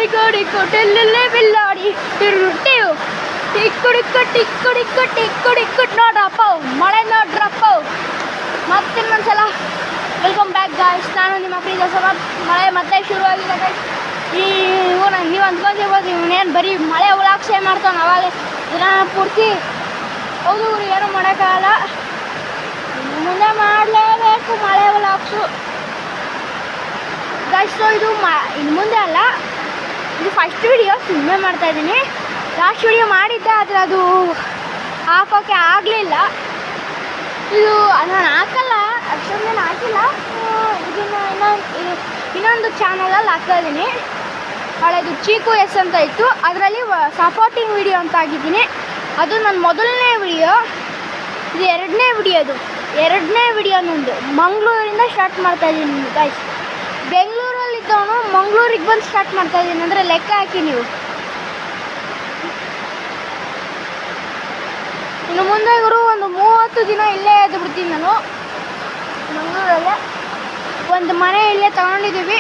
ಟಿಕ್ಕುಡಿಕ್ಕುಟೆಲ್ಲೆಲ್ಲೆ ಬಿಲ್ಲಾಡಿ ತಿರುಟೆಯು ಟಿಕ್ಕುಡಿಕ್ಕು ನೋಡ್ರಪ್ಪ ಮಳೆ ನೋಡ್ರಪ್ಪ. ಮತ್ತೆ ಇನ್ನೊಂದ್ಸಲ ವೆಲ್ಕಮ್ ಬ್ಯಾಕ್ ಗಾಯ್ಸ್. ನಾನು ನಿಮ್ಮ ಪ್ರೀತಿಯ ಸಮರ್. ಮಳೆ ಮತ್ತೆ ಶುರುವಾಗಿದೆ ಗೈಸ್. ನೀವು ಅಂದ್ಕೊಂಡಿರ್ಬೋದು ಇವನೇನು ಬರೀ ಮಳೆ ಉಲಾಕ್ಷೆ ಮಾಡ್ತಾನೆ ಅವಾಗ ದಿನ ಪೂರ್ತಿ. ಹೌದು ಇವ್ರು ಏನು ಮಾಡೋಕ್ಕಾಗಲ್ಲ, ಮುಂದೆ ಮಾಡಲೇಬೇಕು ಮಳೆ ಉಲಾಕ್ಷು ಗೈಸ್. ಇದು ಇನ್ನು ಮುಂದೆ ಅಲ್ಲ, ಇದು ಫಸ್ಟ್ ವಿಡಿಯೋ ಸುಮ್ಮನೆ ಮಾಡ್ತಾಯಿದ್ದೀನಿ. ಲಾಸ್ಟ್ ವಿಡಿಯೋ ಮಾಡಿದ್ದೆ ಆದರೆ ಅದು ಹಾಕೋಕ್ಕೆ ಆಗಲಿಲ್ಲ. ಇದು ನಾನು ಹಾಕಲ್ಲ, ಅಷ್ಟೊಂದೇನು ಹಾಕಿಲ್ಲ. ಇದನ್ನು ಇನ್ನೊಂದು ಚಾನಲಲ್ಲಿ ಹಾಕ್ತಾಯಿದ್ದೀನಿ. ಹಳೆದು ಚೀಕು ಎಸ್ ಅಂತ ಇತ್ತು, ಅದರಲ್ಲಿ ಸಪೋರ್ಟಿಂಗ್ ವಿಡಿಯೋ ಅಂತ ಆಗಿದ್ದೀನಿ. ಅದು ನನ್ನ ಮೊದಲನೇ ವಿಡಿಯೋ. ಇದು ಎರಡನೇ ವಿಡಿಯೋ ನಂದು. ಮಂಗಳೂರಿಂದ ಸ್ಟಾರ್ಟ್ ಮಾಡ್ತಾಯಿದ್ದೀನಿ ಗೈಸ್. ಬೆಂಗಳೂರಲ್ಲಿದ್ದವನು ಮಂಗಳೂರಿಗೆ ಬಂದು ಸ್ಟಾರ್ಟ್ ಮಾಡ್ತಾಯಿದ್ದೀನಿ ಅಂದರೆ ಲೆಕ್ಕ ಹಾಕಿ ನೀವು. ಇನ್ನು ಮುಂದೆ ಇವರು ಒಂದು 30 ದಿನ ಇಲ್ಲೇ ಎದ್ದು ಬಿಡ್ತೀನಿ ನಾನು. ಮಂಗಳೂರಲ್ಲೇ ಒಂದು ಮನೆ ಇಲ್ಲೇ ತಗೊಂಡಿದ್ದೀವಿ.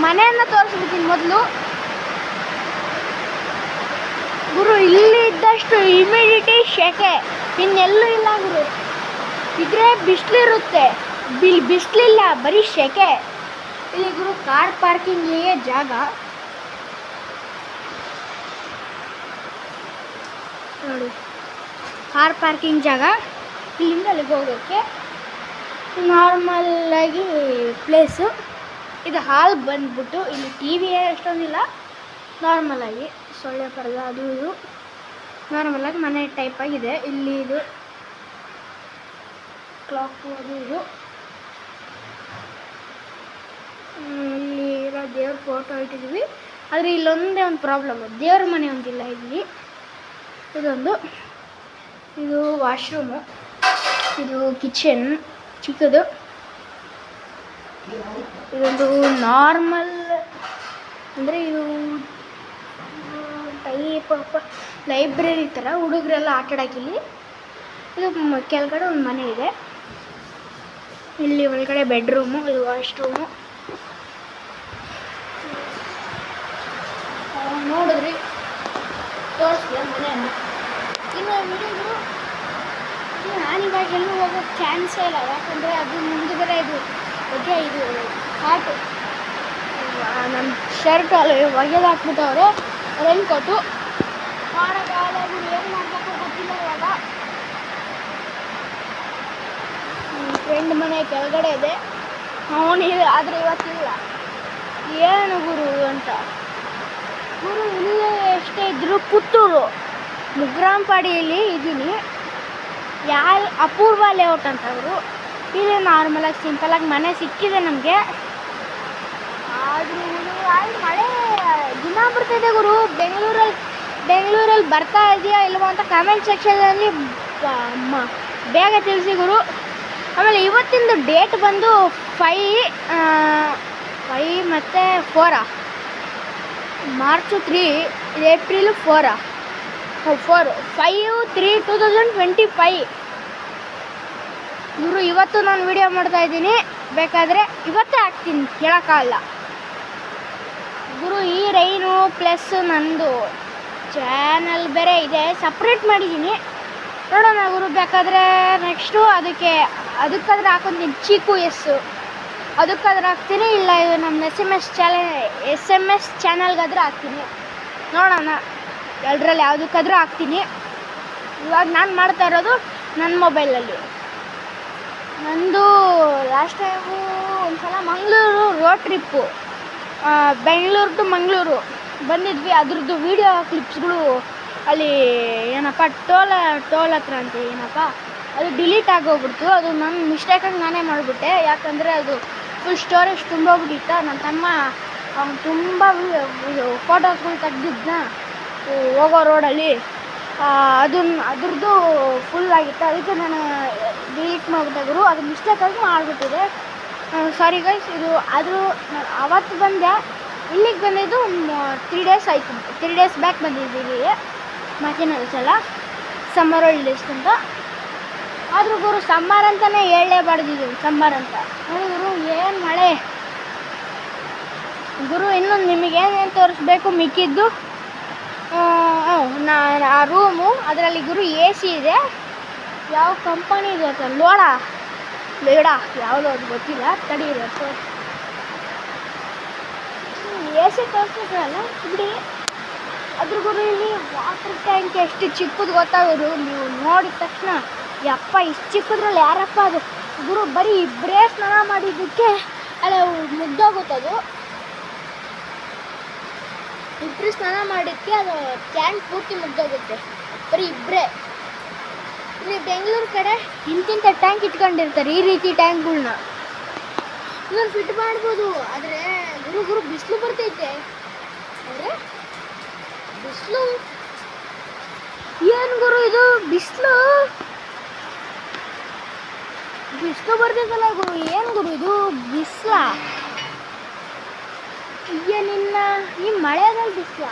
ಮನೆಯನ್ನು ತೋರಿಸ್ಬಿಡ್ತೀನಿ ಮೊದಲು. ಗುರು ಇಲ್ಲಿ ಇದ್ದಷ್ಟು ಇಮಿಡಿಟಿ ಶೆಕೆ ಇನ್ನೆಲ್ಲೂ ಇಲ್ಲ ಗುರು. ಇದ್ರೆ ಬಿಸಿಲಿರುತ್ತೆ, ಬಿಸಿಲಿಲ್ಲ, ಬರೀ ಶೆಕೆ. ಇಲ್ಲಿ ಗುರು ಕಾರ್ ಪಾರ್ಕಿಂಗಿಗೆ ಜಾಗ ನೋಡಿ, ಕಾರ್ ಪಾರ್ಕಿಂಗ್ ಜಾಗ. ಇಲ್ಲಿಂದ ಅಲ್ಲಿಗೆ ಹೋಗೋಕ್ಕೆ ನಾರ್ಮಲ್ಲಾಗಿ ಪ್ಲೇಸು. ಇದು ಹಾಲ್ ಬಂದ್ಬಿಟ್ಟು ಇಲ್ಲಿ ಟಿ ವಿ ಅಷ್ಟೊಂದಿಲ್ಲ, ನಾರ್ಮಲಾಗಿ ಸೊಳ್ಳೆ ಪರದ ಅದು ಇದು ನಾರ್ಮಲಾಗಿ ಮನೆ ಟೈಪಾಗಿದೆ. ಇಲ್ಲಿ ಇದು ಕ್ಲಾಕು ಅದು ಇದು. ಇಲ್ಲಿ ಇರೋ ದೇವ್ರ ಫೋಟೋ ಇಟ್ಟಿದ್ದೀವಿ. ಆದರೆ ಇಲ್ಲೊಂದೇ ಒಂದು ಪ್ರಾಬ್ಲಮ್, ದೇವ್ರ ಮನೆ ಒಂದಿಲ್ಲ ಇಲ್ಲಿ. ಇದೊಂದು, ಇದು ವಾಶ್ರೂಮು, ಇದು ಕಿಚನ್ ಚಿಕ್ಕದು. ಇದೊಂದು ನಾರ್ಮಲ್ ಅಂದರೆ ಇದು ಟೈಪ್ ಲೈಬ್ರರಿ ಥರ ಹುಡುಗರೆಲ್ಲ ಆಟಾಡೋಕ್ಕಿಲ್ಲಿ. ಇದು ಕೆಳಗಡೆ ಒಂದು ಮನೆ ಇದೆ. ಇಲ್ಲಿ ಒಳಗಡೆ ಬೆಡ್ರೂಮು, ಇದು ವಾಶ್ರೂಮು. ನೋಡಿದ್ರಿ ತೋರಿಸಿದೆ ಮನೆಯನ್ನು. ಇನ್ನು ಹುಡುಗರು ನಾನಿವಾಗ ಎಲ್ಲೂ ಹೋಗೋಕ್ಕೆ ಚಾನ್ಸೇ ಇಲ್ಲ, ಯಾಕಂದರೆ ಅದು ಮುಂದುಗಡೆ ಇದು ಹೊಗೆ, ಇದು ಹಾಟು. ನನ್ನ ಶರ್ಟ್ ಅಲ್ಲಿ ಒಗೆದು ಹಾಕ್ಬಿಟ್ಟವ್ರೆ, ರೈನ್ ಕೋಟು. ಮಾಡೋಕ್ಕಾಗಲ್ಲ, ಏನು ಮಾಡಬೇಕು ಗೊತ್ತಿಲ್ಲ ಇವಾಗ. ಫ್ರೆಂಡ್ ಮನೆ ಕೆಳಗಡೆ ಇದೆ, ಅವನಿದೆ, ಆದರೆ ಇವತ್ತಿಲ್ಲ. ಏನು ಗುರು ಅಂತ ಗುರು ಇಲ್ಲೇ ಎಷ್ಟೇ ಇದ್ದರೂ ಪುತ್ತೂರು ಮುಗ್ರಾಂಪಾಡಿಯಲ್ಲಿ ಇದ್ದೀನಿ. ಅಪೂರ್ವ ಲೇಔಟ್ ಅಂತ ಅವರು. ಇಲ್ಲಿ ನಾರ್ಮಲಾಗಿ ಸಿಂಪಲಾಗಿ ಮನೆ ಸಿಕ್ಕಿದೆ ನಮಗೆ. ಆದರೂ ಮಳೆ ದಿನ ಬರ್ತಾಯಿದೆ ಗುರು. ಬೆಂಗಳೂರಲ್ಲಿ ಬರ್ತಾ ಇದೆಯಾ ಇಲ್ವೋ ಅಂತ ಕಾಮೆಂಟ್ ಸೆಕ್ಷನಲ್ಲಿ ಬೇಗ ತಿಳಿಸಿ ಗುರು. ಆಮೇಲೆ ಇವತ್ತಿಂದು ಡೇಟ್ ಬಂದು 5 ಮತ್ತು 4 ಮಾರ್ಚು 3, ಏಪ್ರಿಲು 4 5/3/2025 ಇವರು. ಇವತ್ತು ನಾನು ವಿಡಿಯೋ ಮಾಡ್ತಾಯಿದ್ದೀನಿ, ಬೇಕಾದರೆ ಇವತ್ತೇ ಹಾಕ್ತೀನಿ, ಹೇಳೋಕ್ಕಾಗಲ್ಲ ಗುರು. ಈ ರೈನು ಪ್ಲಸ್ ನಂದು ಚಾನಲ್ ಬೇರೆ ಇದೆ, ಸಪ್ರೇಟ್ ಮಾಡಿದ್ದೀನಿ. ನೋಡೋಣ ಗುರು, ಬೇಕಾದರೆ ನೆಕ್ಸ್ಟು ಅದಕ್ಕಾದ್ರೆ ಹಾಕೊತೀನಿ. ಚೀಕು ಎಸ್ಸು ಅದಕ್ಕಾದ್ರೆ ಹಾಕ್ತೀನಿ, ಇಲ್ಲ ಇದು ನಮ್ಮ SMS ಚಾನಲ್ಗಾದ್ರೆ ಹಾಕ್ತೀನಿ. ನೋಡೋಣ, ಎರಡರಲ್ಲಿ ಯಾವುದಕ್ಕಾದ್ರೂ ಹಾಕ್ತೀನಿ. ಇವಾಗ ನಾನು ಮಾಡ್ತಾ ಇರೋದು ನನ್ನ ಮೊಬೈಲಲ್ಲಿ. ನಂದು ಲಾಸ್ಟ್ ಟೈಮು ಒಂದು ಸಲ Mangaluru road trip, Bengaluru to Mangaluru ಬಂದಿದ್ವಿ. ಅದ್ರದ್ದು ವೀಡಿಯೋ ಕ್ಲಿಪ್ಸ್ಗಳು ಅಲ್ಲಿ ಏನಪ್ಪ ಟೋಲ್ ಹತ್ರ ಅಂತ ಏನಪ್ಪ ಅದು ಡಿಲೀಟ್ ಆಗೋಗ್ಬಿಡ್ತು. ಅದು ನನ್ನ ಮಿಸ್ಟೇಕಾಗಿ ನಾನೇ ಮಾಡಿಬಿಟ್ಟೆ, ಯಾಕಂದರೆ ಅದು ಫುಲ್ ಸ್ಟೋರೇಜ್ ತುಂಬೋಗ್ಬಿಟ್ಟಿತ್ತು. ನನ್ನ ತಮ್ಮ ಅವ್ನು ತುಂಬ ಫೋಟೋಸ್ಗಳು ತೆಗ್ದಿದ್ನ ಹೋಗೋ ರೋಡಲ್ಲಿ. ಅದ್ರದ್ದು ಫುಲ್ ಆಗಿತ್ತು, ಅದಕ್ಕೆ ನಾನು ಡಿಲೀಟ್ ಮಾಡಿಬಿಟ್ಟೆ ಗುರು. ಅದು ಮಿಸ್ಟೇಕಾಗಿ ಮಾಡಿಬಿಟ್ಟಿದೆ, ಸಾರಿ ಗೈಸ್. ಇದು ಆದರೂ ಅವತ್ತು ಬಂದೆ, ಇಲ್ಲಿಗೆ ಬಂದಿದ್ದು 3 ಡೇಸ್ ಆಯಿತು. 3 ಡೇಸ್ ಬ್ಯಾಕ್ ಬಂದಿದ್ದೀವಿ ಮತ್ತಿನ್ನೊಂದು ಸಲ ಸಮ್ಮರ್ ಹಾಲಿಡೇಸ್ ಅಂತ. ಆದರೂ ಗುರು ಸಮ್ಮರ್ ಅಂತಲೇ ಹೇಳಲೇಬಾರ್ದಿದ್ದೀವಿ, ಸಮ್ಮರ್ ಅಂತ. ನೋಡಿ ಗುರು ಏನು ಮಳೆ ಗುರು ಇನ್ನೊಂದು ನಿಮಗೆ ಏನೇನು ತೋರಿಸ್ಬೇಕು ಮಿಕ್ಕಿದ್ದು ಆ ರೂಮು ಅದರಲ್ಲಿ ಗುರು ಎ ಸಿ ಇದೆ. ಯಾವ ಕಂಪನಿ ಇದೆ ಅಂತ ಲೋಡ ಬೇಡ ಯಾವುದೋ ಅದು ಗೊತ್ತಿಲ್ಲ ತಡೀರಿ ಅದು ಎ ಸಿ ತೋರಿಸಿದ್ರಲ್ಲ ಬಿಡಿ. ಅದ್ರ ಗುರು ಇಲ್ಲಿ ವಾಟರ್ ಟ್ಯಾಂಕ್ ಎಷ್ಟು ಚಿಕ್ಕದು ಗೊತ್ತಾಗೋದು ನೀವು ನೋಡಿದ ತಕ್ಷಣ ಯಪ್ಪ ಇಷ್ಟು ಚಿಕ್ಕದ್ರಲ್ಲಿ ಯಾರಪ್ಪ ಅದು ಗುರು ಬರೀ ಇಬ್ಬರೇ ಸ್ನಾನ ಮಾಡಿದ್ದಕ್ಕೆ ಅಲ್ಲ ಮುಗ್ದೋಗುತ್ತದು. ಇಬ್ಬರು ಸ್ನಾನ ಮಾಡಿದ್ದಕ್ಕೆ ಅದು ಟ್ಯಾಂಕ್ ಪೂರ್ತಿ ಮುಗ್ದೋಗುತ್ತೆ ಬರೀ ಇಬ್ಬರೇ. ಇಲ್ಲಿ ಬೆಂಗಳೂರು ಕಡೆ ಇಂತಿಂಥ ಟ್ಯಾಂಕ್ ಇಟ್ಕೊಂಡಿರ್ತಾರೆ ಈ ರೀತಿ ಟ್ಯಾಂಕ್ಗಳ್ನ ಇದನ್ನು ಫಿಟ್ ಮಾಡ್ಬೋದು. ಆದರೆ ಗುರು ಬಿಸಿಲು ಬರ್ತೈತೆ ಅಂದರೆ ಬಿಸಿಲು ಏನು ಗುರು ಇದು ಬಿಸಿಲು ಬರ್ತೈತಲ್ಲ ಗುರು ಏನು ಗುರು ಇದು ಬಿಸಿಲ ನಿನ್ನ ಈ ಮಳೆದಲ್ಲಿ ಬಿಸಿಲ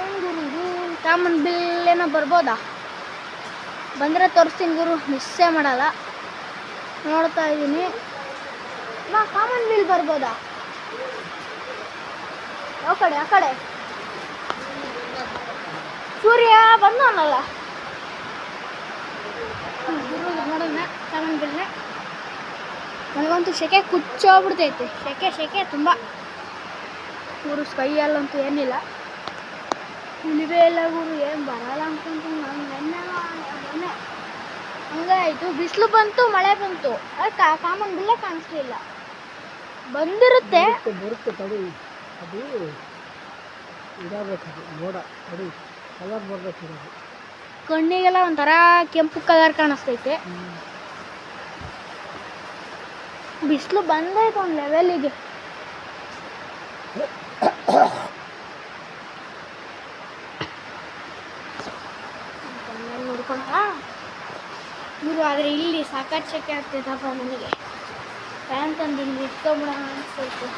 ಏನು ಗುರು ಇದು ಕಾಮನ್ ಬಿಲ್ ಏನೋ ಬರ್ಬೋದಾ? ಬಂದರೆ ತೋರಿಸ್ತೀನಿ ಗುರು ಮಿಸ್ಸೇ ಮಾಡಲ್ಲ. ನೋಡ್ತಾ ಇದ್ದೀನಿ ನಾ ಕಾಮನ್ ಬಿಲ್ ಬರ್ಬೋದಾ? ಆ ಕಡೆ ಸೂರ್ಯ ಬಂದವನಲ್ಲ ಗುರು ನೋಡೋಣ ಕಾಮನ್ ಬಿಲ್ನ. ನನಗಂತೂ ಸೆಕೆ ಕುಚ್ಚೋಗ್ಬಿಡ್ತೈತೆ ಸೆಕೆ ತುಂಬ ಗುರು. ಸ್ಕೈಯಲ್ಲಂತೂ ಏನಿಲ್ಲ ಇಳಿವೇ ಇಲ್ಲ ಗುರು. ಏನು ಬರಲ್ಲ ಅನ್ಕೊಂತೀನಿ ನಾನು ನೆನ್ನೆ ಹಂಗೆ ಆಯಿತು. ಬಿಸಿಲು ಬಂತು ಮಳೆ ಬಂತು ಕಾಮನ್ ಬಿಲ್ಲೇ ಕಾಣಿಸ್ಲಿಲ್ಲ. ಬಂದಿರುತ್ತೆ ತಡಿ ಅದು ಇದಾಗಬೇಕು ಮೋಡ ತಡಿ ಕಲರ್ ಬರಬೇಕು. ಕಣ್ಣಿಗೆಲ್ಲ ಒಂಥರ ಕೆಂಪು ಕಲರ್ ಕಾಣಿಸ್ತೈತೆ. ಬಿಸಿಲು ಬಂದೈತೆ ಒಂದು ಲೆವೆಲಿಗೆ. ನೋಡ್ಕೊಂಡ ಗುರು. ಆದರೆ ಇಲ್ಲಿ ಸಾಕಾಗಿ ಸೆಕೆ ಆಗ್ತೈತಪ್ಪ ನನಗೆ. ಫ್ಯಾನ್ ತಂದು ಇಲ್ಲಿ ಇಟ್ಕೊಂಬಿಡೋಣ ಅನಿಸ್ತೈತೆ.